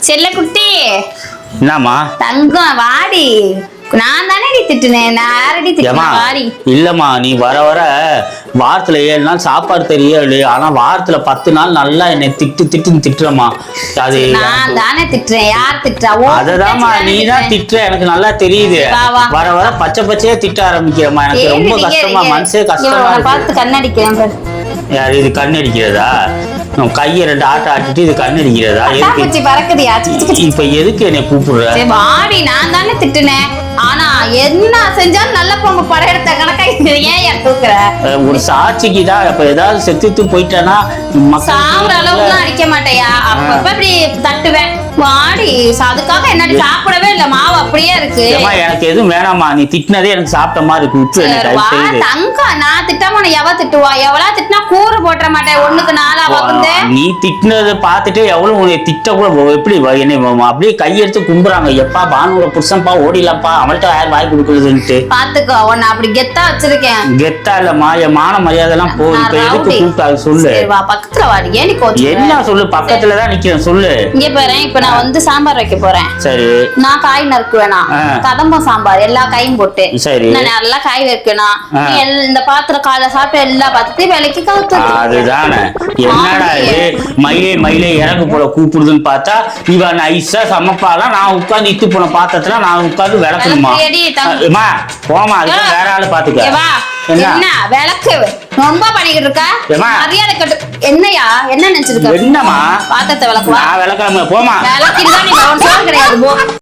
செல்ல குட்டி என்னம்மா தங்கம் வாடி. நான் தானே நீ திட்டுனேன், நான் யாரடி திட்டுனேன்? வாடி. இல்லம்மா, நீ வர வர வாரத்துல 7 நாள் சாப்பாடு தெரியல, ஆனா வாரத்துல 10 நாள் நல்லா என்னை திட்டுறமா. அது நான் தானே திட்டுறேன், யார் திட்டுறா? அததாம்மா நீ தான் திட்டுற, எனக்கு நல்லா தெரியுது. வர வர பச்சை பச்சையா திட்ட ஆரம்பிக்கிறமா, எனக்கு ரொம்ப கஷ்டமா, மனசே கஷ்டமா பார்த்து கண்ணடிக்கிறேன். யாரு இது கண்ணடிக்கிறதா? கையை 2 ஆட்ட ஆட்டிட்டு இது கண்ணடிக்கிறதா? இப்ப எதுக்கு என்னை கூப்பிடுற? வாடி, நான் தானே திட்டுனேன். ஆனா என்ன செஞ்சாலும் நல்ல பொங்க படம் எடுத்த கணக்கா ஏன் தூக்குற? ஒரு சாட்சிக்கு தான். அப்ப ஏதாவது செத்துட்டு போயிட்டேன்னா சாவுற அளவுக்கு அடிக்க மாட்டேயா, அப்பப்ப இப்படி தட்டுவேன். வாடி, அதுக்காக என்ன சாப்பிடவே இல்ல, மாவு அப்படியே இருக்கு. எனக்கு எதுவும் வேணாமா, நீ திட்டினதே எனக்கு சாப்பிட்ட மாதிரி இருக்கு. தங்கம், நான் திட்டாம எவ திட்டுவா? எவ்வளவு திட்டினா கூறு போட்டுற மாட்டேன், 1க்கு 4 வந்து. நீ திட்டினதை பார்த்துட்டு எவ்வளவு உன்னை திட்ட கூட எப்படி என்னை அப்படியே கையெடுத்து கும்புறாங்க. எப்பா பானுவோட புருஷன்பா ஓடிலப்பா, அவள்கிட்ட யார் வாய் கொடுக்குறதுன்ட்டு. பாத்துக்கோ, உன்னை அப்படி கெத்தா வச்சிருக்கேன். கெத்தா இல்லம்மா, என் மான மரியாதை எல்லாம் போகுது. இப்ப எதுக்கு கூப்பிட்டாங்க சொல்லு? பக்கத்துல வாடி, ஏன் என்ன சொல்லு? பக்கத்துலதான் நிக்கிறேன், சொல்லு. இங்க போறேன். இப்ப நான் வந்து சாம்பார் வைக்க போறேன். சரி. நான் காய் நறுக்கு வேணாம், கதம்பம் சாம்பார் எல்லா காயும் போட்டு. சரி. நான் நல்லா காய் வைக்கணும். இந்த பாத்திரம் காலை சாப்பிட்டு எல்லா பாத்திரத்தையும் விலைக்கு கவுத்து. அதுதானே. என்னடா இது மயிலே இறங்கு போல கூப்பிடுதுன்னு பார்த்தா இவ நைஸா சமைப்பாலாம். நான் உட்கார்ந்து இத்து போன பாத்திரத்துல நான் உட்கார்ந்து விளக்கணுமா? போமா, அதுக்கு வேற ஆளு பாத்துக்க. என்ன விளக்கு ரொம்ப பண்ணிக்கிட்டு இருக்கா? மரியாதை கட்டு. என்னையா என்ன நினைச்சிருக்க? என்னமா பாத்திரத்தை விளக்குவா? விளக்காம போமா. விளக்கிட்டு தான் நீ கிடையாது.